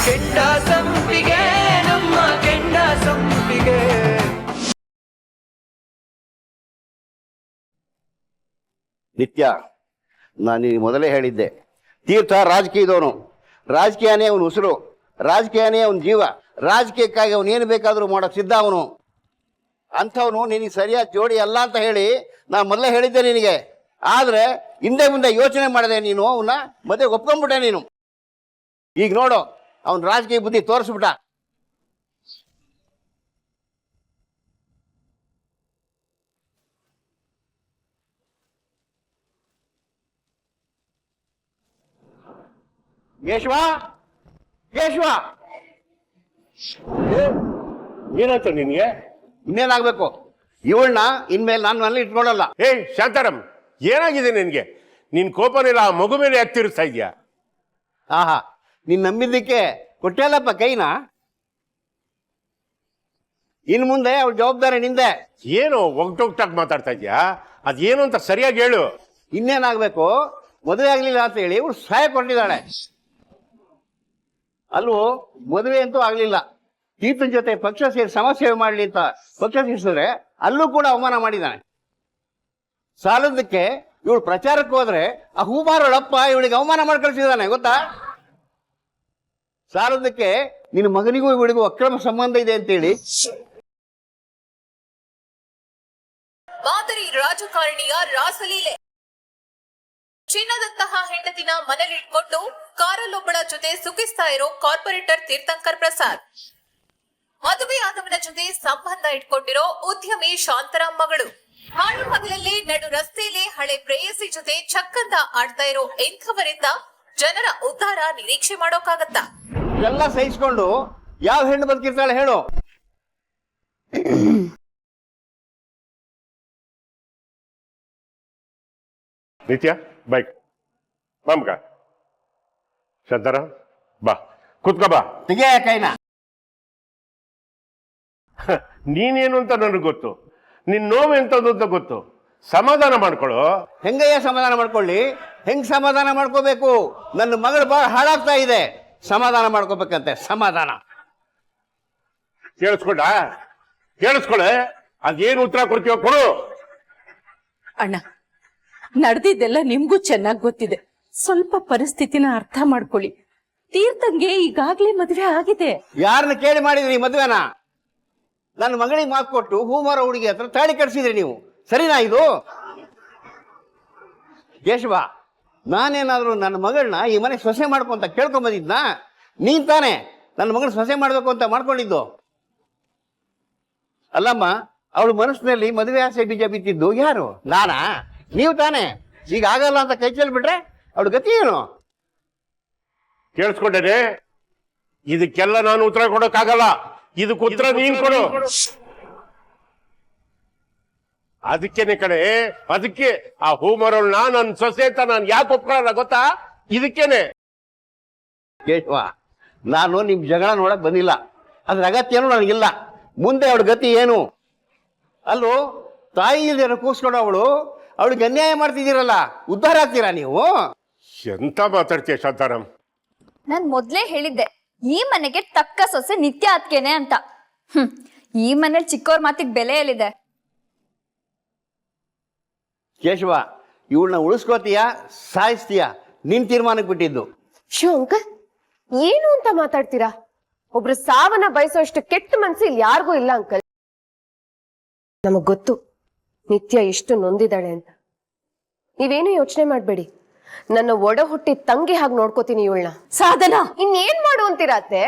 ಕೆಂಡ ಸಂಪಿಗೆ ನಮ್ಮ ಕೆಂಡ ಸಂಪಿಗೆ. ನಿತ್ಯ, ನಾನು ಮೊದಲೇ ಹೇಳಿದ್ದೆ, ತೀರ್ಥ ರಾಜಕೀಯದವನು, ರಾಜಕೀಯನೇ ಅವನು ಉಸಿರು, ರಾಜಕೀಯನೇ ಅವನ ಜೀವ, ರಾಜಕೀಯಕ್ಕಾಗಿ ಅವನು ಏನು ಬೇಕಾದರೂ ಮಾಡೋಕ್ಕೆ ಸಿದ್ಧ ಅವನು. ಅಂಥವನು ನಿನಗೆ ಸರಿಯಾದ ಜೋಡಿ ಅಲ್ಲ ಅಂತ ಹೇಳಿ ನಾನು ಮೊದಲೇ ಹೇಳಿದ್ದೆ ನಿನಗೆ. ಆದರೆ ಹಿಂದೆ ಮುಂದೆ ಯೋಚನೆ ಮಾಡಿದೆ, ನೀನು ಅವನ್ನ ಮದುವೆಗೆ ಒಪ್ಕೊಂಡ್ಬಿಟ್ಟೆ ನೀನು. ಈಗ ನೋಡು, ಅವನ ರಾಜಕೀಯ ಬುದ್ಧಿ ತೋರಿಸ್ಬಿಟ್ಟ. ಕೇಶವ, ಕೇಶವ, ಏನಾಯ್ತು ನಿನ್ಗೆ? ಇನ್ನೇನಾಗಬೇಕು? ಇವಳನ್ನ ಇನ್ಮೇಲೆ ನಾನು ಅಲ್ಲಿ ಇಟ್ಕೊಳ್ಳಲ್ಲ. ಶಾಂತಾರಾಮ್, ಏನಾಗಿದೆ ನಿನ್ಗೆ? ನಿನ್ ಕೋಪನೆಲ್ಲ ಆ ಮಗು ಮೇಲೆ ಯಾಕೆ ತಿರುಸ್ತಾ ಇದೆಯಾ? ಆಹಾ, ನೀನ್ ನಂಬಿದ್ದಕ್ಕೆ ಕೊಟ್ಟಲ್ಲಪ್ಪ ಕೈನ. ಇನ್ ಮುಂದೆ ಅವಳ ಜವಾಬ್ದಾರಿ ನಿಂದೆ. ಏನು ಒಗ್ಟೊಗ್ಟಾಗಿ ಮಾತಾಡ್ತಾ ಇದೆಯಾ? ಅದೇನು ಅಂತ ಸರಿಯಾಗಿ ಹೇಳು. ಇನ್ನೇನಾಗಬೇಕು? ಮದುವೆ ಆಗ್ಲಿಲ್ಲ ಅಂತ ಹೇಳಿ ಇವಳು ಸಹಾಯ ಕೊಟ್ಟಿದ್ದಾಳೆ. ಅಲ್ವೋ, ಮದುವೆ ಅಂತೂ ಆಗ್ಲಿಲ್ಲ. ತೀರ್ಥನ ಜೊತೆ ಪಕ್ಷ ಸೇರಿ ಸಮಾಜಸೇವೆ ಮಾಡಲಿ ಅಂತ ಪಕ್ಷ ಸೇರಿಸಿದ್ರೆ ಅಲ್ಲೂ ಕೂಡ ಅವಮಾನ ಮಾಡಿದ್ದಾನೆ. ಸಾಲದಕ್ಕೆ ಇವಳು ಪ್ರಚಾರಕ್ಕೆ ಹೋದ್ರೆ ಆ ಹೂಮಾರೋಳಪ್ಪ ಇವಳಿಗೆ ಅವಮಾನ ಮಾಡಿ ಕಳಿಸಿದ್ದಾನೆ, ಗೊತ್ತಾ? ಸಾಲದಕ್ಕೆ ನಿನ್ನ ಮಗನಿಗೂ ಇವಳಿಗೂ ಅಕ್ರಮ ಸಂಬಂಧ ಇದೆ ಅಂತೇಳಿ ಮಾದರಿ ರಾಜಕಾರಣಿಯ ರಾಸಲೀಲೆ. ಚಿನ್ನದಂತಹ ಹೆಂಡತಿನ ಮನೇಲಿಟ್ಕೊಂಡು ಕಾರಲ್ಲೊಬ್ಬಳ ಜೊತೆ ಸುಖಿಸ್ತಾ ಇರೋ ಕಾರ್ಪೊರೇಟರ್ ತೀರ್ಥಂಕರ್ ಪ್ರಸಾದ್. ಮದುವೆ ಆದವನ ಜೊತೆ ಸಂಬಂಧ ಇಟ್ಕೊಂಡಿರೋ ಉದ್ಯಮಿ ಶಾಂತಾರಾಮ್ ಮಗಳು. ಹಾಳು ಹಗಲಲ್ಲಿ ನಡು ರಸ್ತೆಯಲ್ಲಿ ಹಳೆ ಪ್ರೇಯಸಿ ಜೊತೆ ಚಕ್ಕಂದ ಆಡ್ತಾ ಇರೋ ಎಂಥವರಿಂದ ಜನರ ಉದ್ಧಾರ ನಿರೀಕ್ಷೆ ಮಾಡೋಕ್ಕಾಗತ್ತಾ? ಎಲ್ಲ ಸಹಿಸ್ಕೊಂಡು ಯಾವ ಹೆಣ್ಣು ಬದುಕಿರ್ತಾಳೆ ಹೇಳು? ನಿತ್ಯ, ಬೈಕ್ ಮಗ ಶಾಂತಾರಾಮ್, ಬಾ ಕುತ್ಕೋ, ಬಾ. ತೆಗೆ ಕೈನ. ನೀನೇನು ಅಂತ ನನಗೆ ಗೊತ್ತು, ನಿನ್ ನೋವು ಎಂತದ್ದು ಅಂತ ಗೊತ್ತು. ಸಮಾಧಾನ ಮಾಡ್ಕೊಳ್ಳೋ. ಹೆಂಗಯ್ಯ ಸಮಾಧಾನ ಮಾಡ್ಕೊಳ್ಳಿ? ಹೆಂಗ್ ಸಮಾಧಾನ ಮಾಡ್ಕೋಬೇಕು? ನನ್ನ ಮಗಳು ಬಹಳ ಹಾಳಾಗ್ತಾ ಇದೆ, ಸಮಾಧಾನ ಮಾಡ್ಕೋಬೇಕಂತೆ. ಸಮಾಧಾನ ಕೇಳಿಸ್ಕೊಳೆ. ಅದೇನು ಉತ್ತರ ಕೊಡ್ತೀವ ಕೊಡು. ಅಣ್ಣ, ನಡೆದಿದ್ದೆಲ್ಲ ನಿಮ್ಗೂ ಚೆನ್ನಾಗಿ ಗೊತ್ತಿದೆ. ಸ್ವಲ್ಪ ಪರಿಸ್ಥಿತಿನ ಅರ್ಥ ಮಾಡ್ಕೊಳ್ಳಿ. ತೀರ್ಥಂಗೆ ಈಗಾಗ್ಲೇ ಮದುವೆ ಆಗಿದೆ. ಯಾರನ್ನ ಕೇಳಿ ಮಾಡಿದ್ರಿ ಮದುವೆನ? ನನ್ನ ಮಗಳಿಗೆ ಮಾತು ಕೊಟ್ಟು ಹೂಮಾರ ಹುಡುಗಿ ಹತ್ರ ತಾಳಿ ಕಟ್ಸಿದ್ರಿ ನೀವು, ಸರಿನಾ ಇದು? ಕೇಶವ, ನಾನೇನಾದ್ರೂ ನನ್ನ ಮಗಳನ್ನ ಈ ಮನೆ ಸೊಸೆ ಮಾಡ್ಕೊಂತ ಕೇಳ್ಕೊಂಬಂದಿದ್ನ? ನೀನ್ ತಾನೇ ನನ್ನ ಮಗಳನ್ನ ಸೊಸೆ ಮಾಡ್ಬೇಕು ಅಂತ ಮಾಡ್ಕೊಂಡಿದ್ದು. ಅಲ್ಲಮ್ಮ, ಅವಳ ಮನಸ್ಸಿನಲ್ಲಿ ಮದುವೆ ಆಸೆ ಬೀಜ ಬಿತ್ತಿದ್ದು ಯಾರು? ನಾನಾ? ನೀವು ತಾನೇ? ಈಗ ಆಗಲ್ಲ ಅಂತ ಕೈ ಚೆಲ್ಬಿಟ್ರೆ ಅವಳ ಗತಿ ಏನು? ಕೇಳಿಸ್ಕೊಂಡೇನೆ? ಇದಕ್ಕೆಲ್ಲ ನಾನು ಉತ್ತರ ಕೊಡೋಕ್ಕಾಗಲ್ಲ. ಇದಕ್ಕೆ ಉತ್ತರ ನೀನ್ ಕೊಡು. ಅದಕ್ಕೇನೆ ಕಡೆ, ಅದಕ್ಕೆ ಆ ಹೂಮರವಳನ್ನ ನನ್ನ ಸೊಸೆ ಅಂತ ನಾನು ಯಾಕೆ ಒಪ್ಕೊಳ್ಳಲ್ಲ ಗೊತ್ತಾ? ಇದಕ್ಕೇನೆ. ಕೇಶವ, ನಾನು ನಿಮ್ ಜಗಳ ನೋಡಕ್ ಬಂದಿಲ್ಲ, ಅದ್ರ ಅಗತ್ಯನೂ ನನಗಿಲ್ಲ. ಮುಂದೆ ಅವಳ ಗತಿ ಏನು? ಅಲ್ಲೋ, ತಾಯಿ ಇಲ್ದೇನೋ ಕೂಸ್ಕೊಂಡು ಅವಳಿಗೆ ಅನ್ಯಾಯ ಮಾಡ್ತಿದ್ದೀರಲ್ಲ, ಉದ್ಧಾರ ಆಗ್ತೀರಾ ನೀವು? ಎಂತ ಮಾತಾಡ್ತೀಯ ಶಾಂತಾರಾಮ್? ನಾನ್ ಮೊದ್ಲೇ ಹೇಳಿದ್ದೆ, ಈ ಮನೆಗೆ ತಕ್ಕ ಸೊಸೆ ನಿತ್ಯ ಅತ್ಕೇನೆ ಅಂತ. ಈ ಮನೇಲಿ ಚಿಕ್ಕವ್ರ ಮಾತಿಗೆ ಬೆಲೆ ಎಲ್ಲಿದೆ? ಕೇಶವ, ಇವಳನ್ನ ಉಳಿಸ್ಕೋತೀಯ ಸಾಯಿಸ್ತೀಯ? ನಿನ್ ತೀರ್ಮಾನಕ್ಕೆ ಬಿಟ್ಟಿದ್ದು. ಅಂಕಲ್, ಏನು ಅಂತ ಮಾತಾಡ್ತೀರಾ? ಒಬ್ರು ಸಾವನ್ನ ಬಯಸೋಷ್ಟು ಕೆಟ್ಟ ಮನ್ಸು ಇಲ್ಲಿ ಯಾರಿಗೂ ಇಲ್ಲ ಅಂಕಲ್. ನಮಗ್ ಗೊತ್ತು ನಿತ್ಯ ಎಷ್ಟು ನೊಂದಿದ್ದಾಳೆ ಅಂತ. ನೀವೇನು ಯೋಚನೆ ಮಾಡ್ಬೇಡಿ, ನನ್ನ ಒಡ ಹುಟ್ಟಿ ತಂಗಿ ಹಾಗೆ ನೋಡ್ಕೋತೀನಿ ಇವಳನ್ನ. ಸಾಧನ, ಇನ್ನೇನ್ ಮಾಡು ಅಂತೀರಾ ಅತ್ತೆ?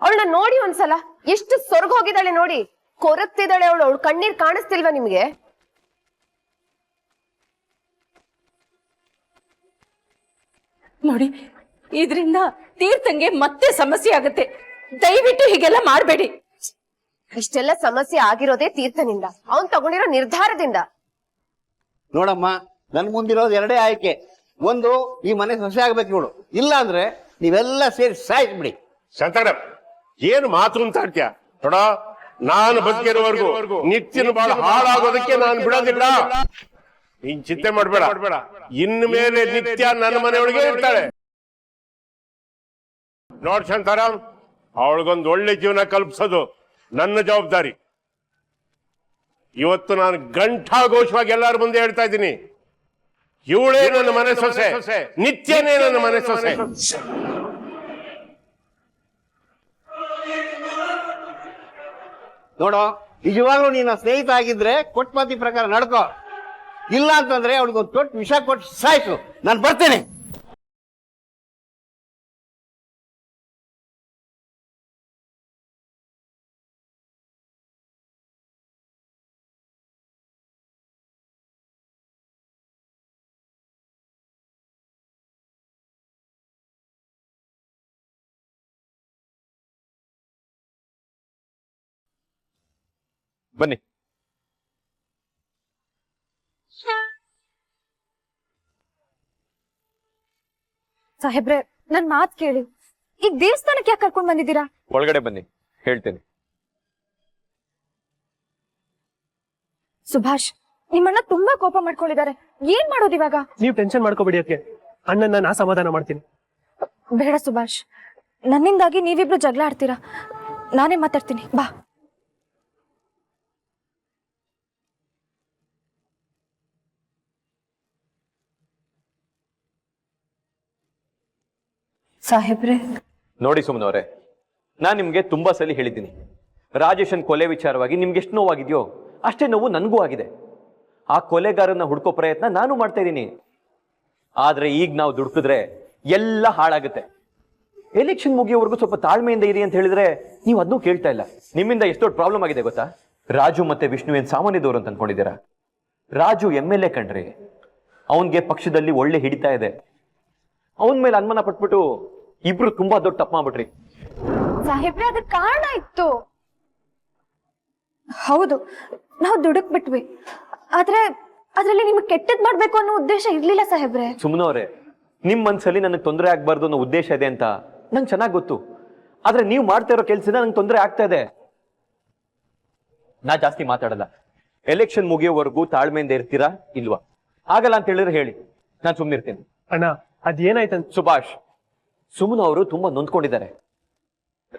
ಅವಳನ್ನ ನೋಡಿ ಒಂದ್ಸಲ, ಎಷ್ಟು ಸ್ವರ್ಗ ಹೋಗಿದ್ದಾಳೆ ನೋಡಿ. ಕೊರಗ್ತಿದ್ದಾಳೆ ಅವಳು. ಅವಳು ಕಣ್ಣೀರ್ ಕಾಣಿಸ್ತಿಲ್ವಾ ನಿಮ್ಗೆ? ನೋಡಿ, ಇದರಿಂದ ತೀರ್ಥಂಗೆ ಮತ್ತೆ ಸಮಸ್ಯೆ ಆಗುತ್ತೆ. ದಯವಿಟ್ಟು ಹೀಗೆಲ್ಲ ಮಾಡಬೇಡಿ. ಇಷ್ಟೆಲ್ಲ ಸಮಸ್ಯೆ ಆಗಿರೋದೇ ತೀರ್ಥನಿಂದ, ಅವನ್ ತಗೊಂಡಿರೋ ನಿರ್ಧಾರದಿಂದ. ನೋಡಮ್ಮ, ನನ್ ಮುಂದಿರೋದು ಎರಡೇ ಆಯ್ಕೆ. ಒಂದು, ಈ ಮನೆ ಸೊಸೆ ಆಗ್ಬೇಕು ಇವಳು, ಇಲ್ಲ ಅಂದ್ರೆ ನೀವೆಲ್ಲ ಸೇರಿ ಸಾಯಿಸ್ಬಿಡಿ. ಶಾಂತಾರಾಮ್, ಏನು ಮಾತು ಅಂತ ಆಡ್ತೀಯ? ನೋಡ, ನಾನು ಬದುಕಿರುವವರೆಗೂ ನಿತ್ಯನ ಬಹಳ ಹಾಳಾಗೋದಕ್ಕೆ ನಾನು ಬಿಡೋದಿಲ್ಲ. ನೀನ್ ಚಿಂತೆ ಮಾಡ್ಬೇಡ. ಇನ್ನು ಮೇಲೆ ನಿತ್ಯ ನನ್ನ ಮನೆಯೊಳಗೆ ಇರ್ತಾಳೆ. ನೋಡ್ ಶಾಂತಾರಾಮ್, ಅವಳಿಗೊಂದು ಒಳ್ಳೆ ಜೀವನ ಕಲ್ಪಿಸೋದು ನನ್ನ ಜವಾಬ್ದಾರಿ. ಇವತ್ತು ನಾನು ಘಂಟಾಘೋಷವಾಗಿ ಎಲ್ಲರ ಮುಂದೆ ಹೇಳ್ತಾ ಇದ್ದೀನಿ, ಇವಳೇ ನನ್ನ ಮನೆ ಸೊಸೆ, ನಿತ್ಯನೇ ನನ್ನ ಮನೆ ಸೊಸೆ. ನೋಡೋ, ನಿಜವಾಗ್ಲೂ ನೀನು ಸ್ನೇಹಿತ ಆಗಿದ್ರೆ ಕೊಟ್ಟ ಮಾತಿ ಪ್ರಕಾರ ನಡ್ಕೋ. ಇಲ್ಲ ಅಂತಂದ್ರೆ ಅವಳಿಗೊಂದು ತೊಟ್ಟು ವಿಷ ಕೊಟ್ಟು ಸಾಯಿಸು. ನಾನು ಬರ್ತೇನೆ. ಬನ್ನಿ. ಸಾಹೇಬ್ರೆ, ನನ್ ಮಾತ್ ಕೇಳಿ. ಈಗ ದೇವಸ್ಥಾನಕ್ಕೆ ಯಾಕೆ ಕರ್ಕೊಂಡ್ ಬಂದಿದ್ದೀರಾ? ಒಳಗಡೆ ಬನ್ನಿ, ಹೇಳ್ತೇನೆ. ಸುಭಾಷ್, ನಿಮ್ಮಣ್ಣ ತುಂಬಾ ಕೋಪ ಮಾಡ್ಕೊಂಡಿದ್ದಾರೆ. ಏನ್ ಮಾಡೋದು ಇವಾಗ? ನೀವು ಟೆನ್ಷನ್ ಮಾಡ್ಕೋಬೇಡಿ ಅದಕ್ಕೆ. ಅಣ್ಣನ ನಾ ಸಮಾಧಾನ ಮಾಡ್ತೀನಿ. ಬೇಡ ಸುಭಾಷ್, ನನ್ನಿಂದಾಗಿ ನೀವಿಬ್ರು ಜಗಳ ಆಡ್ತೀರಾ. ನಾನೇ ಮಾತಾಡ್ತೀನಿ, ಬಾ. ಸಾಹೇಬ್ರೆ, ನೋಡಿ ಸುಮ್ಮನವ್ರೆ, ನಾನು ನಿಮ್ಗೆ ತುಂಬಾ ಸಲ ಹೇಳಿದ್ದೀನಿ, ರಾಜೇಶನ್ ಕೊಲೆ ವಿಚಾರವಾಗಿ ನಿಮ್ಗೆ ಎಷ್ಟು ನೋವಾಗಿದೆಯೋ ಅಷ್ಟೇ ನೋವು ನನಗೂ ಆಗಿದೆ. ಆ ಕೊಲೆಗಾರನ ಹುಡ್ಕೋ ಪ್ರಯತ್ನ ನಾನು ಮಾಡ್ತಾ ಇದ್ದೀನಿ. ಆದ್ರೆ ಈಗ ನಾವು ದುಡುಕಿದ್ರೆ ಎಲ್ಲ ಹಾಳಾಗುತ್ತೆ. ಎಲೆಕ್ಷನ್ ಮುಗಿಯೋವರೆಗೂ ಸ್ವಲ್ಪ ತಾಳ್ಮೆಯಿಂದ ಇರಿ ಅಂತ ಹೇಳಿದ್ರೆ ನೀವು ಅದನ್ನೂ ಕೇಳ್ತಾ ಇಲ್ಲ. ನಿಮ್ಮಿಂದ ಎಷ್ಟೊಂದು ಪ್ರಾಬ್ಲಮ್ ಆಗಿದೆ ಗೊತ್ತಾ? ರಾಜು ಮತ್ತೆ ವಿಷ್ಣು ಏನ್ ಸಾಮಾನ್ಯದವರು ಅಂತ ಅನ್ಕೊಂಡಿದ್ದೀರಾ? ರಾಜು MLA ಕಣ್ರಿ, ಅವನ್ಗೆ ಪಕ್ಷದಲ್ಲಿ ಒಳ್ಳೆ ಹಿಡಿತಾ ಇದೆ. ಅವನ ಮೇಲೆ ಅನುಮಾನ ಪಟ್ಬಿಟ್ಟು ಇಬ್ರು ತುಂಬಾ ದೊಡ್ಡ ತಪ್ಪು ಮಾಡ್ಬಿಟ್ರಿ. ಸಾಹೇಬ್ರೆ, ಅದಕ್ಕೆ ಕಾರಣ ಇತ್ತು. ಹೌದು, ನಾವು ದುಡುಕ್ ಬಿಟ್ವಿ. ಆದ್ರೆ ಅದ್ರಲ್ಲಿ ನಿಮ್ಗೆ ಕೆಟ್ಟದ್ ಮಾಡ್ಬೇಕು ಅನ್ನೋ ಉದ್ದೇಶ ಇರ್ಲಿಲ್ಲ ಸಾಹೇಬ್ರೆ. ಸುಮ್ಮನವ್ರೆ, ನಿಮ್ ಮನ್ಸಲ್ಲಿ ನನಗೆ ತೊಂದರೆ ಆಗ್ಬಾರ್ದು ಅನ್ನೋ ಉದ್ದೇಶ ಇದೆ ಅಂತ ನಂಗೆ ಚೆನ್ನಾಗಿ ಗೊತ್ತು. ಆದ್ರೆ ನೀವು ಮಾಡ್ತಾ ಇರೋ ಕೆಲ್ಸದಿಂದ ನಂಗೆ ತೊಂದರೆ ಆಗ್ತಾ ಇದೆ. ನಾ ಜಾಸ್ತಿ ಮಾತಾಡಲ್ಲ. ಎಲೆಕ್ಷನ್ ಮುಗಿಯೋವರೆಗೂ ತಾಳ್ಮೆಯಿಂದ ಇರ್ತೀರಾ ಇಲ್ವಾ? ಆಗಲ್ಲ ಅಂತ ಹೇಳಿದ್ರೆ ಹೇಳಿ, ನಾನು ಸುಮ್ಮನಿರ್ತೀನಿ. ಅಣ್ಣ, ಅದೇನಾಯ್ತಂತ? ಸುಭಾಷ್, ಸುಮನ್ ಅವರು ತುಂಬಾ ನೊಂದ್ಕೊಂಡಿದ್ದಾರೆ.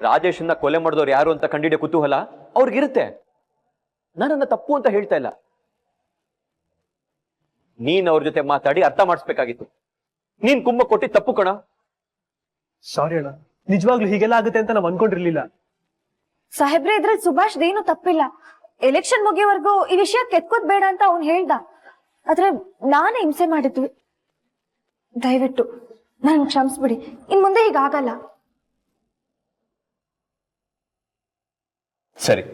ರಾಜೇಶನ್ನ ಕೊಲೆ ಮಾಡಿದವ್ರು ಯಾರು ಅಂತ ಕಂಡಿಡಿಯೋ ಕುತೂಹಲ ಅವ್ರಿಗಿರುತ್ತೆ. ನಾನನ್ನ ತಪ್ಪು ಅಂತ ಹೇಳ್ತಾ ಇಲ್ಲ. ನೀನ್ ಅವ್ರ ಜೊತೆ ಮಾತಾಡಿ ಅರ್ಥ ಮಾಡಿಸ್ಬೇಕಾಗಿತ್ತು. ನೀನ್ ಕುಂಭ ಕೊಟ್ಟಿ ತಪ್ಪು ಕಣ. ಸಾರಿ ಅಣ್ಣ, ನಿಜವಾಗ್ಲೂ ಹೀಗೆಲ್ಲ ಆಗುತ್ತೆ ಅಂತ ನಾವ್ ಅನ್ಕೊಂಡಿರ್ಲಿಲ್ಲ. ಸಾಹೇಬ್ರೆ, ಇದ್ರಲ್ಲಿ ಸುಭಾಷ್ದೇನು ತಪ್ಪಿಲ್ಲ. ಎಲೆಕ್ಷನ್ ಮುಗಿಯೋವರೆಗೂ ಈ ವಿಷಯ ಕೆತ್ಕೋದ್ ಬೇಡ ಅಂತ ಅವ್ನು ಹೇಳ್ದ. ಆದ್ರೆ ನಾನೇ ಹಿಂಸೆ ಮಾಡಿದ್ವಿ. ದಯವಿಟ್ಟು ನನ್ ಕ್ಷಮಿಸ್ಬಿಡಿ. ಇನ್ ಮುಂದೆ ಹೀಗಾಗಲ್ಲ. ಸರಿ,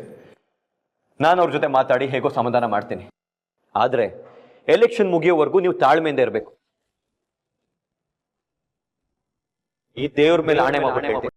ನಾನು ಅವ್ರ ಜೊತೆ ಮಾತಾಡಿ ಹೇಗೋ ಸಮಾಧಾನ ಮಾಡ್ತೀನಿ. ಆದ್ರೆ ಎಲೆಕ್ಷನ್ ಮುಗಿಯೋವರೆಗೂ ನೀವು ತಾಳ್ಮೆಯಿಂದ ಇರಬೇಕು. ಈ ದೇವ್ರ ಮೇಲೆ ಆಣೆ ಮಾಡ್ಬಿಟ್ಟು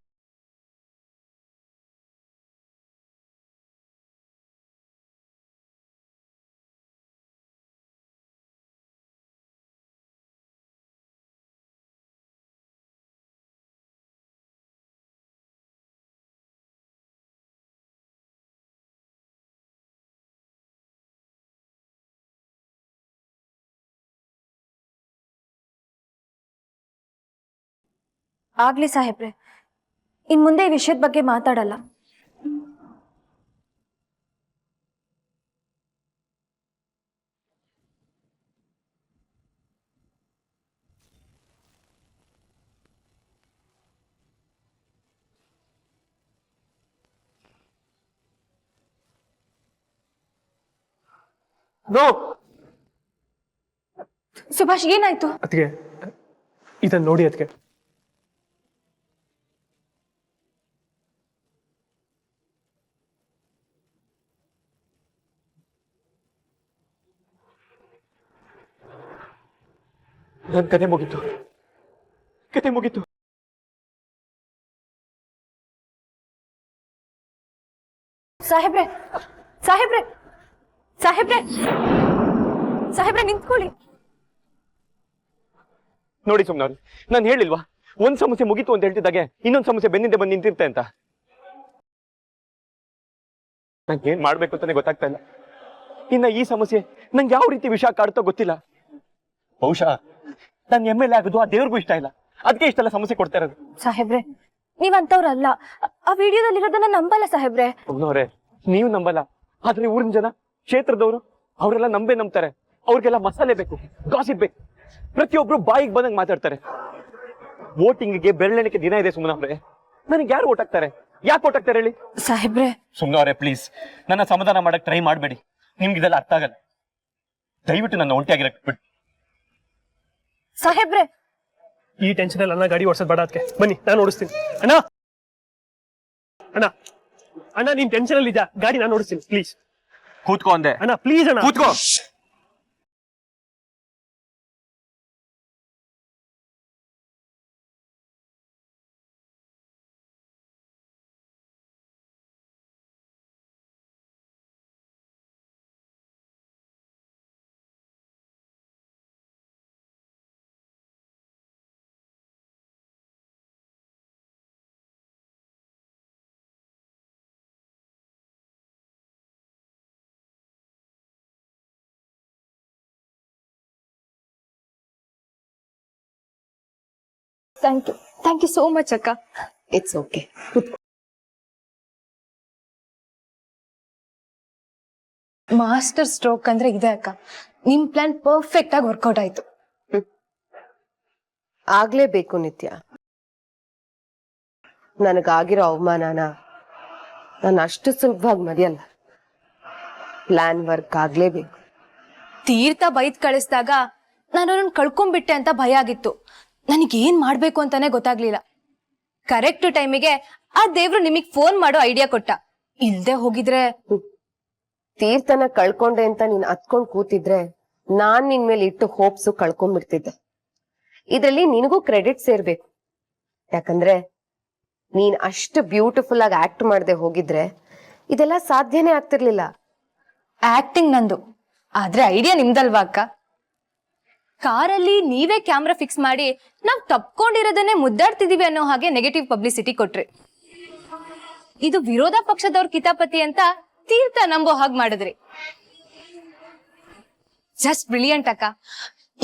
ಆಗ್ಲಿ ಸಾಹೇಬ್ರೆ, ಇನ್ ಮುಂದೆ ಈ ವಿಷಯದ ಬಗ್ಗೆ ಮಾತಾಡಲ್ಲ. ಸುಭಾಷ್, ಏನಾಯ್ತು? ಅದಕ್ಕೆ ಇದನ್ನ ನೋಡಿ. ಅದಕ್ಕೆ ನನ್ನ ಕತೆ ಮುಗೀತು, ಕತೆ ಮುಗೀತು. ಸಾಹೇಬ್ರೆ, ಸಾಹೇಬ್ರೆ, ಸಾಹೇಬ್ರೆ, ಸಾಹೇಬ್ರೆ, ನಿಂತ್ಕೊಳ್ಳಿ. ನೋಡಿ ಸುಮ್ನವ್ರು, ನಾನು ಹೇಳಿಲ್ವಾ ಒಂದ್ ಸಮಸ್ಯೆ ಮುಗೀತು ಅಂತ ಹೇಳ್ತಿದ್ದಾಗೆ ಇನ್ನೊಂದ್ ಸಮಸ್ಯೆ ಬೆನ್ನಿಂದ ಬಂದು ನಿಂತಿರ್ತೆ ಅಂತ. ನಂಗೆ ಏನ್ ಮಾಡ್ಬೇಕು ಅಂತಾನೆ ಗೊತ್ತಾಗ್ತಾ ಇಲ್ಲ. ಇನ್ನ ಈ ಸಮಸ್ಯೆ ನಂಗೆ ಯಾವ ರೀತಿ ವಿಷಯ ಕಾಡುತ್ತೋ ಗೊತ್ತಿಲ್ಲ. ಬಹುಶಃ ನಾನು MLA ಆಗೋದು ಆ ದೇವ್ರಿಗೂ ಇಷ್ಟ ಇಲ್ಲ. ಅದಕ್ಕೆ ಇಷ್ಟೆಲ್ಲ ಸಮಸ್ಯೆ ಕೊಡ್ತಾ ಇರೋದು. ಸಾಹೇಬ್ರೆ, ನೀವಂತವ್ರಲ್ಲ. ಆ ವಿಡಿಯೋದಲ್ಲಿರೋದನ್ನ ನಂಬಲ್ಲ ಸಾಹೇಬ್ರೆ. ಸುಮ್ನವ್ರೆ, ನೀವು ನಂಬಲ್ಲ, ಆದ್ರೆ ಊರಿನ ಜನ, ಕ್ಷೇತ್ರದವರು ಅವರೆಲ್ಲ ನಂಬ್ತಾರೆ. ಅವ್ರಿಗೆಲ್ಲ ಮಸಾಲೆ ಬೇಕು, ಗಾಸಿಪ್ ಬೇಕು, ಪ್ರತಿಯೊಬ್ರು ಬಾಯಿಗೆ ಬಂದಂಗೆ ಮಾತಾಡ್ತಾರೆ. ವೋಟಿಂಗ್ಗೆ ಬೆರಳೆಣಿಕೆ ದಿನ ಇದೆ ಸುಮ್ಮನವ್ರೆ. ನನಗೆ ಯಾರು ಓಟ್ ಹಾಕ್ತಾರೆ? ಯಾಕೆ ಓಟ್ ಹಾಕ್ತಾರೆ ಹೇಳಿ? ಸಾಹೇಬ್ರೆ ಸುಮ್ನವ್ರೆ ಪ್ಲೀಸ್, ನನ್ನ ಸಮಾಧಾನ ಮಾಡಕ್ ಟ್ರೈ ಮಾಡಬೇಡಿ. ನಿಮ್ಗೆ ಇದೆಲ್ಲ ಅರ್ಥ ಆಗಲ್ಲ. ದಯವಿಟ್ಟು ನನ್ನ ಒಂಟಿಯಾಗಿರಕ್ ಬಿಟ್ಟು. ಸಾಹೇಬ್ರೆ ಈ ಟೆನ್ಷನ್ ಅಲ್ಲಿ ಅಣ್ಣ ಗಾಡಿ ಓಡಿಸೋದು ಬೇಡ. ಅದಕ್ಕೆ ಬನ್ನಿ, ನಾನು ಓಡಿಸ್ತೀನಿ. ಅಣ್ಣ ಅಣ್ಣ ಅಣ್ಣ, ನೀನ್ ಟೆನ್ಷನ್ ಅಲ್ಲಿ ಇದ್ಯಾ? ಗಾಡಿ ನಾನು ಓಡಿಸ್ತೀನಿ, ಪ್ಲೀಸ್. ಕೂತ್ಕೋ ಅಂದೆ. ಅಣ್ಣ ಪ್ಲೀಸ್ ಅಣ್ಣ, ಕೂತ್ಕೋ. ಥ್ಯಾಂಕ್ ಯು ಸೋ ಮಚ್ ಅಕ್ಕ. It's okay. ಮಾಸ್ಟರ್ ಸ್ಟ್ರೋಕ್ ಅಂದ್ರೆ ಇದೆ ಅಕ್ಕ. ನಿಮ್ ಪ್ಲಾನ್ ಪರ್ಫೆಕ್ಟ್ ಆಗಿ ವರ್ಕೌಟ್ ಆಯ್ತು. ಆಗ್ಲೇಬೇಕು ನಿತ್ಯ. ನನಗಾಗಿರೋ ಅವಮಾನನ ನಾನು ಅಷ್ಟು ಸುಲಭವಾಗಿ ಮರೆಯಲ್ಲ. Plan work ಆಗ್ಲೇಬೇಕು. ತೀರ್ಥ ಬೈದ್ ಕಳಿಸಿದಾಗ ನಾನು ಅವ್ರನ್ನ ಕಳ್ಕೊಂಡ್ಬಿಟ್ಟೆ ಅಂತ ಭಯ ಆಗಿತ್ತು. ನನಗೇನ್ ಮಾಡ್ಬೇಕು ಅಂತಾನೆ ಗೊತ್ತಾಗ್ಲಿಲ್ಲ. ಕರೆಕ್ಟ್ ಟೈಮಿಗೆ ಆ ದೇವ್ರು ನಿಮಗ್ ಫೋನ್ ಮಾಡೋ ಐಡಿಯಾ ಕೊಟ್ಟ. ಇಲ್ದೆ ಹೋಗಿದ್ರೆ ತೀರ್ಥನ ಕಳ್ಕೊಂಡೆ ಅಂತ ನೀನ್ ಹತ್ಕೊಂಡ್ ಕೂತಿದ್ರೆ ನಾನ್ ನಿನ್ ಮೇಲೆ ಇಟ್ಟು ಹೋಪ್ಸು ಕಳ್ಕೊಂಡ್ಬಿಡ್ತಿದ್ದೆ. ಇದ್ರಲ್ಲಿ ನಿನಗೂ ಕ್ರೆಡಿಟ್ ಸೇರ್ಬೇಕು. ಯಾಕಂದ್ರೆ ನೀನ್ ಅಷ್ಟು ಬ್ಯೂಟಿಫುಲ್ ಆಗಿ ಆಕ್ಟ್ ಮಾಡದೆ ಹೋಗಿದ್ರೆ ಇದೆಲ್ಲ ಸಾಧ್ಯನೇ ಆಗ್ತಿರ್ಲಿಲ್ಲ. ಆಕ್ಟಿಂಗ್ ನಂದು, ಆದ್ರೆ ಐಡಿಯಾ ನಿಮ್ದಲ್ವಾ ಅಕ್ಕ? ಕಾರಲ್ಲಿ ನೀವೇ ಕ್ಯಾಮ್ರಾ ಫಿಕ್ಸ್ ಮಾಡಿ ನಾವ್ ತಪ್ಕೊಂಡಿರೋದನ್ನೇ ಮುದ್ದಾಡ್ತಿದೀವಿ ಅನ್ನೋ ಹಾಗೆ ನೆಗೆಟಿವ್ ಪಬ್ಲಿಸಿಟಿ ಕೊಟ್ರಿ. ಇದು ವಿರೋಧ ಪಕ್ಷದವ್ರ ಕಿತಾಪತಿ ಅಂತ ತೀರ್ಥ ನಂಬೋ ಹಾಗೆ ಮಾಡಿದ್ರಿ. ಜಸ್ಟ್ ಬ್ರಿಲಿಯಂಟ್ ಅಕ್ಕ.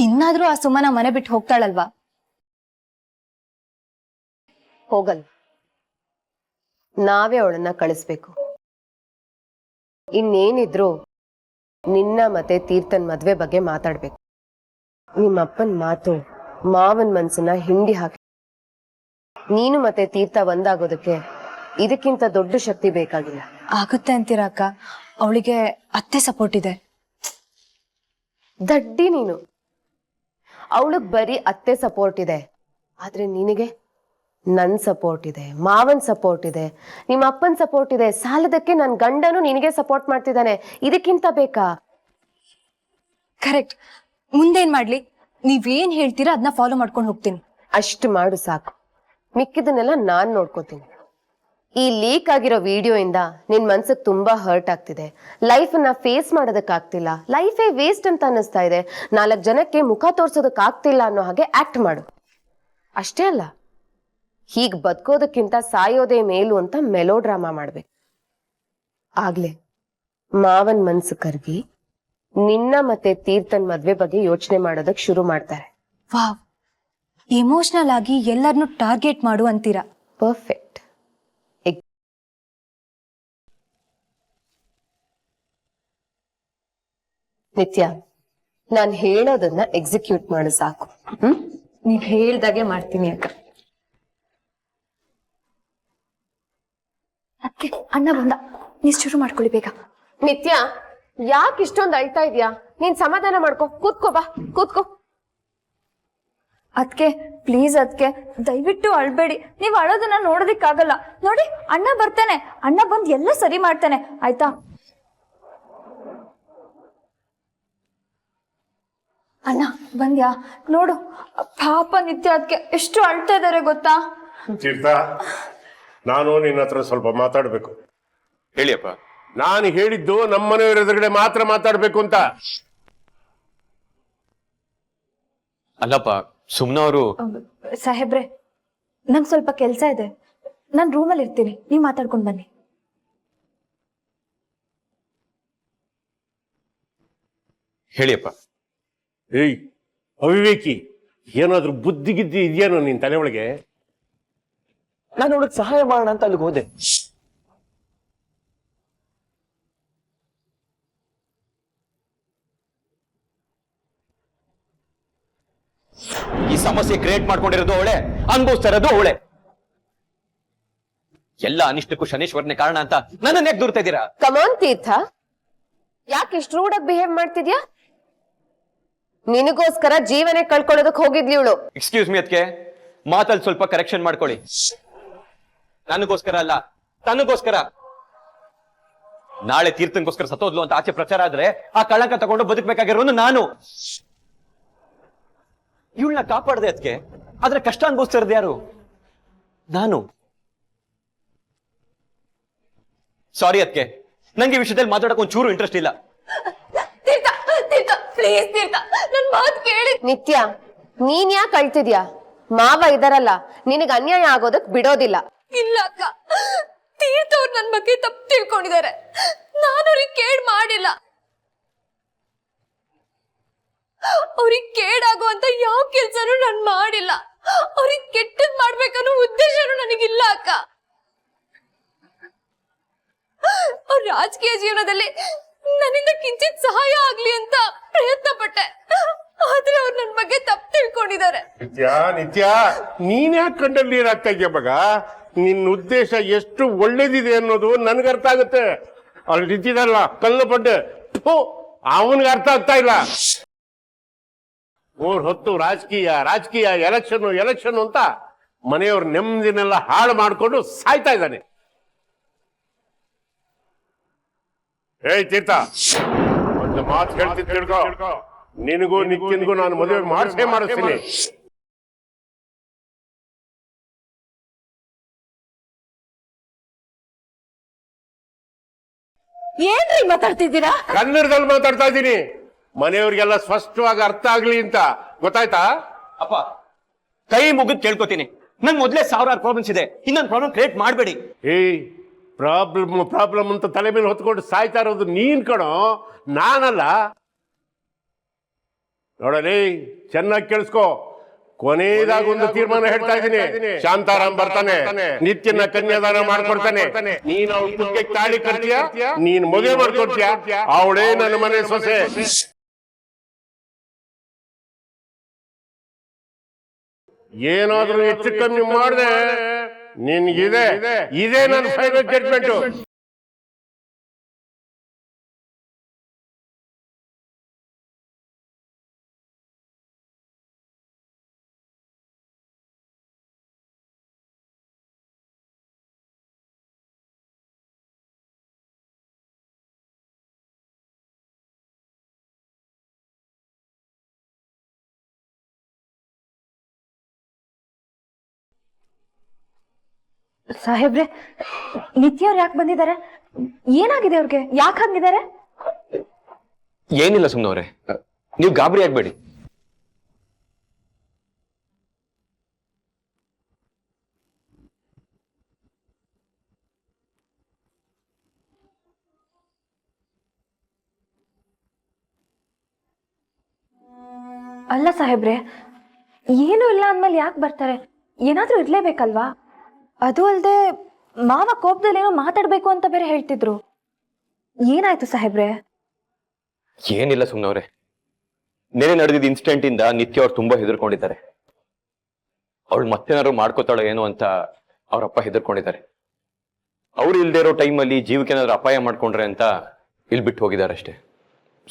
ಇನ್ನಾದ್ರೂ ಆ ಸುಮನ ಮನೆ ಬಿಟ್ಟು ಹೋಗ್ತಾಳಲ್ವಾ? ಹೋಗಲ್ಲ, ನಾವೇ ಅವಳನ್ನ ಕಳಿಸ್ಬೇಕು. ಇನ್ನೇನಿದ್ರು ನಿನ್ನ ಮತ್ತೆ ತೀರ್ಥನ್ ಮದ್ವೆ ಬಗ್ಗೆ ಮಾತಾಡ್ಬೇಕು. ನಿಮ್ಮಪ್ಪನ್ ಮಾತು ಮಾವನ್ ಮನ್ಸನ್ನ ಹಿಂಡಿ ಹಾಕಿ. ನೀನು ಮತ್ತೆ ತೀರ್ಥ ಒಂದಾಗೋದಕ್ಕೆ ಇದಕ್ಕಿಂತ ದೊಡ್ಡ ಶಕ್ತಿ ಬೇಕಾಗಿಲ್ಲ. ಆಗುತ್ತೆ ಅಂತೀರಾ ಅಕ್ಕ? ಅವಳಿಗೆ ಅತ್ತೆ ಸಪೋರ್ಟ್ ಇದೆ. ದಡ್ಡಿ ನೀನು. ಅವಳಗ್ ಬರೀ ಅತ್ತೆ ಸಪೋರ್ಟ್ ಇದೆ, ಆದ್ರೆ ನಿನಗೆ ನನ್ ಸಪೋರ್ಟ್ ಇದೆ, ಮಾವನ್ ಸಪೋರ್ಟ್ ಇದೆ, ನಿಮ್ಮ ಅಪ್ಪನ್ ಸಪೋರ್ಟ್ ಇದೆ. ಸಾಲದಕ್ಕೆ ನನ್ ಗಂಡನು ನಿನಗೆ ಸಪೋರ್ಟ್ ಮಾಡ್ತಿದ್ದಾನೆ. ಇದಕ್ಕಿಂತ ಬೇಕಾ? ಕರೆಕ್ಟ್. ಮುಂದೇನ್ ಮಾಡ್ಲಿ? ನೀವೇನ್ ಹೇಳ್ತೀರಾ ಅದನ್ನ ಫಾಲೋ ಮಾಡ್ಕೊಂಡು ಹೋಗ್ತೀನಿ. ಅಷ್ಟು ಮಾಡು ಸಾಕು, ಮಿಕ್ಕಿದನ್ನೆಲ್ಲ ನಾನ್ ನೋಡ್ಕೋತೀನಿ. ಈ ಲೀಕ್ ಆಗಿರೋ ವಿಡಿಯೋ ಇಂದ ನಿನ್ ಮನ್ಸಿಗೆ ತುಂಬಾ ಹರ್ಟ್ ಆಗ್ತಿದೆ. ಲೈಫ್ ನ ಫೇಸ್ ಮಾಡೋದಕ್ಕಾಗ್ತಿಲ್ಲ, ಲೈಫೇ ವೇಸ್ಟ್ ಅಂತ ಅನ್ನಿಸ್ತಾ ಇದೆ, 4 ಜನಕ್ಕೆ ಮುಖ ತೋರ್ಸೋದಕ್ಕಾಗ್ತಿಲ್ಲ ಅನ್ನೋ ಹಾಗೆ ಆಕ್ಟ್ ಮಾಡು. ಅಷ್ಟೇ ಅಲ್ಲ, ಹೀಗ್ ಬದುಕೋದಕ್ಕಿಂತ ಸಾಯೋದೇ ಮೇಲು ಅಂತ ಮೆಲೋ ಡ್ರಾಮಾ ಮಾಡ್ಬೇಕು. ಆಗ್ಲೇ ಮಾವನ್ ಮನ್ಸು ಕರ್ಗಿ ನಿನ್ನ ಮತ್ತೆ ತೀರ್ಥನ್ ಮದ್ವೆ ಬಗ್ಗೆ ಯೋಚನೆ ಮಾಡೋದಕ್ ಶುರು ಮಾಡ್ತಾರೆ. ವಾವ್, ಎಮೋಷನಲ್ ಆಗಿ ಎಲ್ಲರನ್ನು ಟಾರ್ಗೆಟ್ ಮಾಡು ಅಂತೀರಾ? ಪರ್ಫೆಕ್ಟ್. ನಿತ್ಯ, ನಾನ್ ಹೇಳೋದನ್ನ ಎಕ್ಸಿಕ್ಯೂಟ್ ಮಾಡು ಸಾಕು. ನೀವ್ ಹೇಳ್ದಾಗೆ ಮಾಡ್ತೀನಿ ಅಕ್ಕ. ಅಕ್ಕೆ ಅಣ್ಣ ಬಂದ, ನೀವ್ ಶುರು ಮಾಡ್ಕೊಳ್ಳಿ ಬೇಗ. ನಿತ್ಯ, ಯಾಕೆ ಇಷ್ಟೊಂದು ಅಳ್ತಾ ಇದ್ಯಾ? ನೀನ್ ಸಮಾಧಾನ ಮಾಡ್ಕೊ, ಕೂತ್ಕೋ ಬಾ, ಕೂತ್ಕೋ. ಅದ್ಕೆ ಪ್ಲೀಸ್ ಅದ್ಕೆ ದಯವಿಟ್ಟು ಅಳ್ಬೇಡಿ. ನೀವ್ ಅಳೋದನ್ನ ನೋಡೋದಿಕ್ಕಾಗಲ್ಲ. ನೋಡಿ, ಅಣ್ಣ ಬರ್ತಾನೆ, ಅಣ್ಣ ಬಂದ್ ಎಲ್ಲ ಸರಿ ಮಾಡ್ತಾನೆ, ಆಯ್ತಾ? ಅಣ್ಣ ಬಂದ್ಯಾ? ನೋಡು ಪಾಪ ನಿತ್ಯ ಅದಕ್ಕೆ ಎಷ್ಟು ಅಳ್ತಾ ಇದಾರೆ ಗೊತ್ತಾ? ತೀರ್ಥ, ನಾನು ನಿನ್ನ ಹತ್ರ ಸ್ವಲ್ಪ ಮಾತಾಡ್ಬೇಕು. ಹೇಳಿಯಪ್ಪ. ನಾನು ಹೇಳಿದ್ದು ನಮ್ಮನೆಯವರ ಎದುರುಗಡೆ ಮಾತ್ರ ಮಾತಾಡ್ಬೇಕು ಅಂತ. ಅಲ್ಲಪ್ಪ, ಸುಮ್ನವರು. ಸಾಹೇಬ್ರೆ, ನಂಗೆ ಸ್ವಲ್ಪ ಕೆಲ್ಸ ಇದೆ, ನಾನು ರೂಮಲ್ಲಿ ಇರ್ತೀನಿ, ನೀವು ಮಾತಾಡ್ಕೊಂಡು ಬನ್ನಿ. ಹೇಳಿಯಪ್ಪ. ಏಯ್ ಅವಿವೇಕಿ, ಏನಾದ್ರೂ ಬುದ್ಧಿಗಿದ್ದಿ ಇದೆಯೇನೋ ನಿನ್ ತಲೆ ಒಳಗೆ? ನಾನು ಅವಳಿಗೆ ಸಹಾಯ ಮಾಡೋಣ ಅಂತ ಅಲ್ಲಿಗೆ ಹೋದೆ. ಈ ಸಮಸ್ಯೆ ಕ್ರಿಯೇಟ್ ಮಾಡ್ಕೊಂಡಿರೋದು ಅವಳೆ, ಅನುಭವಿಸ್ತಾ ಇರೋದು ಅವಳೆ. ಎಲ್ಲ ಅನಿಷ್ಟಕ್ಕೂ ಶನೇಶ್ವರನೇ ಕಾರಣ ಅಂತ ನನ್ನನ್ನ ಯಾಕೆ ದೂರ್ತಾ ಇದ್ದೀರಾ? ಕಮಾನ್ ತೀರ್ಥ, ಯಾಕೆ ಇಷ್ಟು ರೂಢಾಗಿ ಬಿಹೇವ್ ಮಾಡ್ತಿದ್ಯಾ? ನಿನಗೋಸ್ಕರ ಜೀವನೇ ಕಳ್ಕೊಳ್ಳೋದಕ್ ಹೋಗಿದ್ಲಿ ಇವಳು. ಎಕ್ಸ್ಕ್ಯೂಸ್ ಮಿ ಅದಕ್ಕೆ ಮಾತಲ್ಲಿ ಸ್ವಲ್ಪ ಕರೆಕ್ಷನ್ ಮಾಡ್ಕೊಳ್ಳಿ. ನನಗೋಸ್ಕರ ಅಲ್ಲ, ತನಗೋಸ್ಕರ. ನಾಳೆ ತೀರ್ಥನ್ಗೋಸ್ಕರ ಸತ್ತೋದ್ಲು ಅಂತ ಆಚೆ ಪ್ರಚಾರ ಆದ್ರೆ ಆ ಕಳಂಕ ತಗೊಂಡು ಬದುಕಬೇಕಾಗಿರೋನು ನಾನು. ಇವಳನ್ನ ಕಾಪಾಡದೆ ಅದಕ್ಕೆ, ಆದ್ರೆ ಕಷ್ಟ ಅನ್ಭವಿಸ್ತಾ ಇರೋದು ಯಾರು? ನಾನು. ಸಾರಿ ಅದಕ್ಕೆ, ನಂಗೆ ಈ ವಿಷಯದಲ್ಲಿ ಮಾತಾಡಕ್ ಒಂಚೂರು ಇಂಟ್ರೆಸ್ಟ್ ಇಲ್ಲ. ಪ್ಲೀಸ್ ತೀರ್ಥ, ನನ್ ಮಾತು ಕೇಳಿ. ನಿತ್ಯ, ನೀನ್ ಯಾಕೆ ಅಳ್ತಿದ್ಯಾ? ಮಾವ ಇದಾರಲ್ಲ, ನಿನಗ್ ಅನ್ಯಾಯ ಆಗೋದಕ್ ಬಿಡೋದಿಲ್ಲ. ಇಲ್ಲ ಅಕ್ಕ, ತೀರ್ಥ ಅವ್ರು ನನ್ ಬಗ್ಗೆ ತಪ್ಪು ತಿಳ್ಕೊಂಡಿದ್ದಾರೆ. ನಾನು ಅವ್ರಿಗೆ ಕೇಡ್ ಮಾಡಿಲ್ಲ. ಅವ್ರಿಗೆ ಕೇಡಾಗುವಂತ ಯಾವ ಕೆಲ್ಸನೂ ನಾನ್ ಮಾಡಿಲ್ಲ. ಅವ್ರಿಗೆ ಕೆಟ್ಟದ್ ಮಾಡ್ಬೇಕನ್ನೋ ಉದ್ದೇಶನೂ ನನಗಿಲ್ಲ ಅಕ್ಕ. ಅವ್ರ ರಾಜಕೀಯ ಜೀವನದಲ್ಲಿ ನನ್ನಿಂದ ಕಿಂಚಿತ್ ಸಹಾಯ ಆಗ್ಲಿ ಅಂತ ಪ್ರಯತ್ನ ಪಟ್ಟೆ, ಆದ್ರೆ ಅವ್ರು ನನ್ ಬಗ್ಗೆ ತಪ್ಪು ತಿಳ್ಕೊಂಡಿದ್ದಾರೆ. ನಿತ್ಯ, ನೀನ್ ಯಾಕೆ ಕಂಡಲ್ಲಿ ನೀರಾಗ್ತಾ ಇದೆಯಾ ಮಗ? ನಿನ್ನ ಉದ್ದೇಶ ಎಷ್ಟು ಒಳ್ಳೇದಿದೆ ಅನ್ನೋದು ನನ್ಗೆ ಅರ್ಥ ಆಗುತ್ತೆ. ಅಲ್ಲಿ ನಿಂತಿದಲ್ಲ ಕಲ್ಲು ಪಡ್ಡೆ, ಅವನ್ಗೆ ಅರ್ಥ ಆಗ್ತಾ ಇಲ್ಲ. ಹೊತ್ತು ರಾಜಕೀಯ ಎಲೆಕ್ಷನ್ ಅಂತ ಮನೆಯವ್ರ ನೆಮ್ಮದಿನೆಲ್ಲ ಹಾಳು ಮಾಡ್ಕೊಂಡು ಸಾಯ್ತಾ ಇದ್ದಾನೆ. ಏಯ್ ತೀರ್ಥ, ಒಂದು ಮಾತು ಹೇಳ್ತಿದ್ ತಿಳ್ಕೊ, ನಿನಗೂ ನಿತ್ಯನ್ಗೂ ನಾನು ಮದುವೆ ಮಾಡಿಸ್ತೀನಿ. ಏನ್ರಿ ಮಾತಾಡ್ತಿದ್ದೀರಾ? ಕನ್ನಡದಲ್ಲಿ ಮಾತಾಡ್ತಾ ಇದ್ದೀನಿ. ಮನೆಯವ್ರಿಗೆಲ್ಲ ಸ್ಪಷ್ಟವಾಗಿ ಅರ್ಥ ಆಗ್ಲಿ ಅಂತ, ಗೊತ್ತಾಯ್ತಾ? ಅಪ್ಪ, ಕೈ ಮುಗಿದ್ ಕೇಳ್ಕೊತೀನಿ, ನಂಗೆ ಮೊದ್ಲೇ 1000 ಪ್ರಾಬ್ಲಮ್ಸ್ ಇದೆ, ಇನ್ನೊಂದು ಪ್ರಾಬ್ಲಮ್ ಕ್ರಿಯೇಟ್ ಮಾಡಬೇಡಿ. ಏಯ್, ಪ್ರಾಬ್ಲಮ್ ಅಂತ ತಲೆ ಮೇಲೆ ಹೊತ್ಕೊಂಡು ಸಾಯ್ತಾ ಇರೋದು ನೀನ್ ಕಣೋ, ನಾನಲ್ಲ. ನೋಡಲಿ, ಚೆನ್ನಾಗಿ ಕೇಳಿಸ್ಕೋ. ಕೊನೆಯದಾಗ ಒಂದು ತೀರ್ಮಾನ ಹೇಳ್ತಾ ಇದ್ದೀನಿ. ಶಾಂತಾರಾಮ್ ಬರ್ತಾನೆ, ನಿತ್ಯನ ಕನ್ಯಾದಾನ ಮಾಡ್ಕೊಡ್ತಾನೆ. ನೀನ್ ಅವ್ಳ ಕುಕ್ಕೆ ತಾಳಿ ಕಟ್ತೀಯ, ನೀನ್ ಮದುವೆ ಮಾಡ್ಕೊಡ್ತೀಯ, ಅವಳೇ ನನ್ನ ಮನೆ ಸೊಸೆ. ಏನಾದ್ರೂ ಹೆಚ್ಚು ಕಮ್ಮಿ ಮಾಡಿದೆ ನಿನ್ಗಿದೆ ನನ್ನ ಫೈನಲ್ ಜಡ್ಜ್ಮೆಂಟ್. ಸಾಹೇಬ್ರೆ, ನಿತ್ಯ ಅವ್ರು ಯಾಕೆ ಬಂದಿದ್ದಾರೆ? ಏನಾಗಿದೆ ಅವ್ರಿಗೆ? ಯಾಕೆ ಹಂಗಿದ್ದಾರೆ? ಏನಿಲ್ಲ ಸುಮ್ನವ್ರೆ, ನೀವು ಗಾಬರಿ ಆಗ್ಬೇಡಿ. ಅಲ್ಲ ಸಾಹೇಬ್ರೆ, ಏನು ಇಲ್ಲ ಅಂದ್ಮೇಲೆ ಯಾಕೆ ಬರ್ತಾರೆ? ಏನಾದ್ರೂ ಇರ್ಲೇಬೇಕಲ್ವಾ? ಅದು ಅಲ್ಲದೆ ಮಾವ ಕೋಪದಲ್ಲಿ ಏನೋ ಮಾತಾಡ್ಬೇಕು ಅಂತ ಬೇರೆ ಹೇಳ್ತಿದ್ರು. ಏನಾಯ್ತು ಸಾಹೇಬ್ರೆ? ಏನಿಲ್ಲ ಸುಮ್ನವ್ರೆ, ನೆನೆ ನಡೆದಿದ್ದ ಇನ್ಸಿಡೆಂಟ್ ಇಂದ ನಿತ್ಯ ಅವ್ರು ತುಂಬಾ ಹೆದರ್ಕೊಂಡಿದ್ದಾರೆ. ಅವಳು ಮತ್ತೇನಾದ್ರು ಮಾಡ್ಕೋತಾಳೋ ಏನೋ ಅಂತ ಅವ್ರಪ್ಪ ಹೆದರ್ಕೊಂಡಿದ್ದಾರೆ. ಅವ್ರು ಇಲ್ದೇ ಇರೋ ಟೈಮಲ್ಲಿ ಜೀವಕ್ಕೆ ಏನಾದ್ರು ಅಪಾಯ ಮಾಡ್ಕೊಂಡ್ರೆ ಅಂತ ಇಲ್ಲಿ ಬಿಟ್ಟು ಹೋಗಿದ್ದಾರೆ ಅಷ್ಟೇ.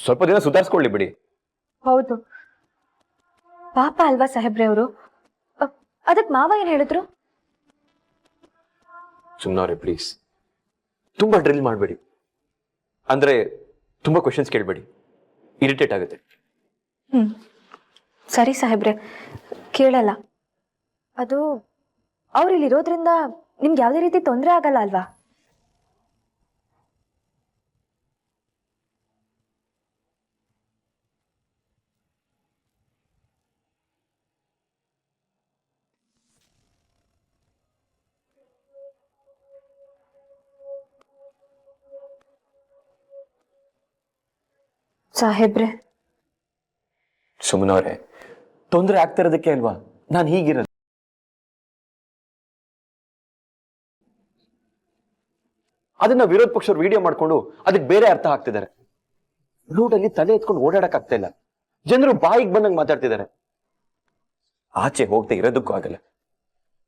ಸ್ವಲ್ಪ ದಿನ ಸುಧಾರಿಸ್ಕೊಳ್ಳಿ ಬಿಡಿ. ಹೌದು, ಪಾಪ ಅಲ್ವಾ ಸಾಹೇಬ್ರೆ ಅವರು? ಅದಕ್ ಮಾವ ಏನ್ ಹೇಳಿದ್ರು? ಸುಮ್ನವ್ರೆ ಪ್ಲೀಸ್, ತುಂಬಾ ಡ್ರಿಲ್ ಮಾಡಬೇಡಿ. ಅಂದ್ರೆ ತುಂಬಾ ಕ್ವೆಶನ್ಸ್ ಕೇಳಬೇಡಿ, ಇರಿಟೇಟ್ ಆಗುತ್ತೆ. ಸರಿ ಸಾಹೇಬ್ರೆ, ಕೇಳಲ್ಲ. ಅದು ಅವ್ರು ಇಲ್ಲಿರೋದ್ರಿಂದ ನಿಮ್ಗೆ ಯಾವುದೇ ರೀತಿ ತೊಂದರೆ ಆಗಲ್ಲ ಅಲ್ವಾ? ಸಾಹೇಬ್ರೆ, ಸುಮ್ಮನವ್ರೆ, ತೊಂದರೆ ಆಗ್ತಾ ಇರೋದಕ್ಕೆ ಅಲ್ವಾ ನಾನು ಹೀಗಿರೋದು. ಅದನ್ನ ವಿರೋಧ ಪಕ್ಷರು ವಿಡಿಯೋ ಮಾಡ್ಕೊಂಡು ಅದಕ್ಕೆ ಬೇರೆ ಅರ್ಥ ಹಾಕ್ತಿದ್ದಾರೆ. ರೋಡಲ್ಲಿ ತಲೆ ಎತ್ಕೊಂಡು ಓಡಾಡಕ್ ಆಗ್ತಾ ಇಲ್ಲ. ಜನರು ಬಾಯಿಗೆ ಬಂದಂಗೆ ಮಾತಾಡ್ತಿದ್ದಾರೆ. ಆಚೆ ಹೋಗದೆ ಇರೋದಕ್ಕೂ ಆಗಲ್ಲ.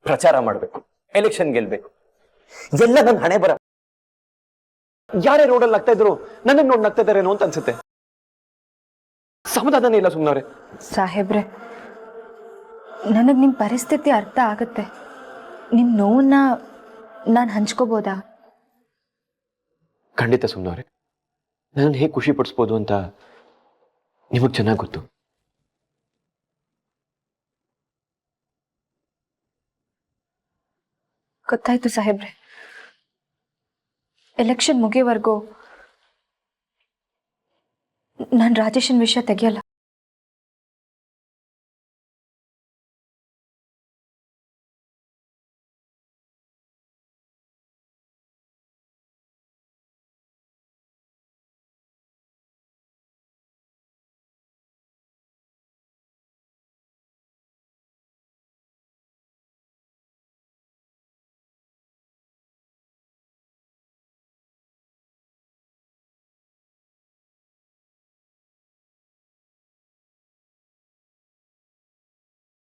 ಪ್ರಚಾರ ಮಾಡ್ಬೇಕು, ಎಲೆಕ್ಷನ್ ಗೆಲ್ಬೇಕು, ಎಲ್ಲ ನನ್ನ ಹಣೆ ಬರ. ಯಾರೇ ರೋಡಲ್ಲಿ ಆಗ್ತಾ ಇದ್ರು ನನ್ನನ್ನು ನೋಡಿ ನಗ್ತಾ ಇದಾರೇನೋ ಅಂತ ಅನ್ಸುತ್ತೆ. ಸಮಾಧಾನ ಇಲ್ಲ ಸುಮ್ಮನವ್ರೆ. ಸಾಹೇಬ್ರೆ, ನನಗೆ ನಿಮ್ಮ ಪರಿಸ್ಥಿತಿ ಅರ್ಥ ಆಗುತ್ತೆ. ನಿಮ್ಮ ನೋವನ್ನ ನಾನು ಹಂಚ್ಕೋಬೋದಾ? ಖಂಡಿತ ಸುಮ್ಮನವ್ರೆ. ನನ್ನನ್ನು ಹೇಗೆ ಖುಷಿ ಪಡಿಸ್ಬೋದು ಅಂತ ನಿಮಗೆ ಚೆನ್ನಾಗಿ ಗೊತ್ತು. ಗೊತ್ತಾಯ್ತು ಸಾಹೇಬ್ರೆ. ಎಲೆಕ್ಷನ್ ಮುಗಿಯೋವರೆಗೂ ನಾನು ರಾಜೇಶನ್ ವಿಷಯ ತೆಗಿಯಲ್ಲ.